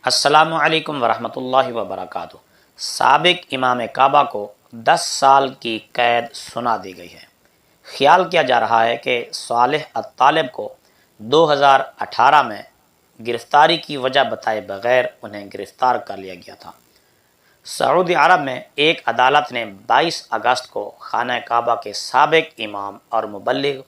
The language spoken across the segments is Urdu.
السلام علیکم ورحمۃ اللہ وبرکاتہ۔ سابق امام کعبہ کو 10 سال کی قید سنا دی گئی ہے۔ خیال کیا جا رہا ہے کہ صالح الطالب کو 2018 میں گرفتاری کی وجہ بتائے بغیر انہیں گرفتار کر لیا گیا تھا۔ سعودی عرب میں ایک عدالت نے 22 اگست کو خانہ کعبہ کے سابق امام اور مبلغ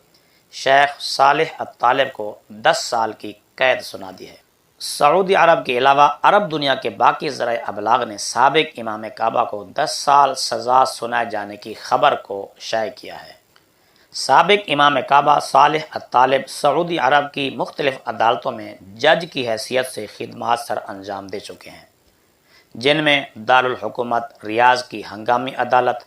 شیخ صالح الطالب کو 10 سال کی قید سنا دی ہے۔ سعودی عرب کے علاوہ عرب دنیا کے باقی ذرائع ابلاغ نے سابق امام کعبہ کو 10 سال سزا سنائے جانے کی خبر کو شائع کیا ہے۔ سابق امام کعبہ صالح الطالب سعودی عرب کی مختلف عدالتوں میں جج کی حیثیت سے خدمات سر انجام دے چکے ہیں، جن میں دارالحکومت ریاض کی ہنگامی عدالت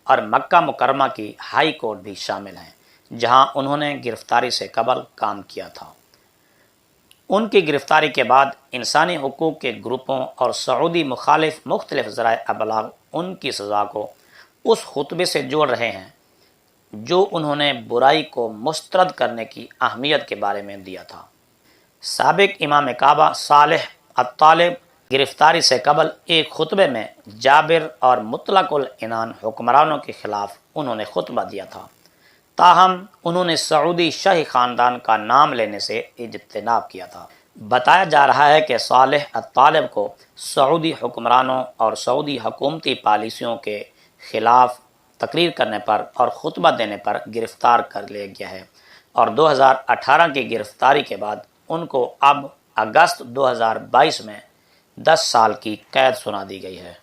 اور مکہ مکرمہ کی ہائی کورٹ بھی شامل ہیں، جہاں انہوں نے گرفتاری سے قبل کام کیا تھا۔ ان کی گرفتاری کے بعد انسانی حقوق کے گروپوں اور سعودی مخالف مختلف ذرائع ابلاغ ان کی سزا کو اس خطبے سے جوڑ رہے ہیں جو انہوں نے برائی کو مسترد کرنے کی اہمیت کے بارے میں دیا تھا۔ سابق امام کعبہ صالح الطالب گرفتاری سے قبل ایک خطبے میں جابر اور مطلق العنان حکمرانوں کے خلاف انہوں نے خطبہ دیا تھا، تاہم انہوں نے سعودی شاہی خاندان کا نام لینے سے اجتناب کیا تھا۔ بتایا جا رہا ہے کہ صالح الطالب کو سعودی حکمرانوں اور سعودی حکومتی پالیسیوں کے خلاف تقریر کرنے پر اور خطبہ دینے پر گرفتار کر لیا گیا ہے، اور 2018 کی گرفتاری کے بعد ان کو اب اگست 2022 میں 10 سال کی قید سنا دی گئی ہے۔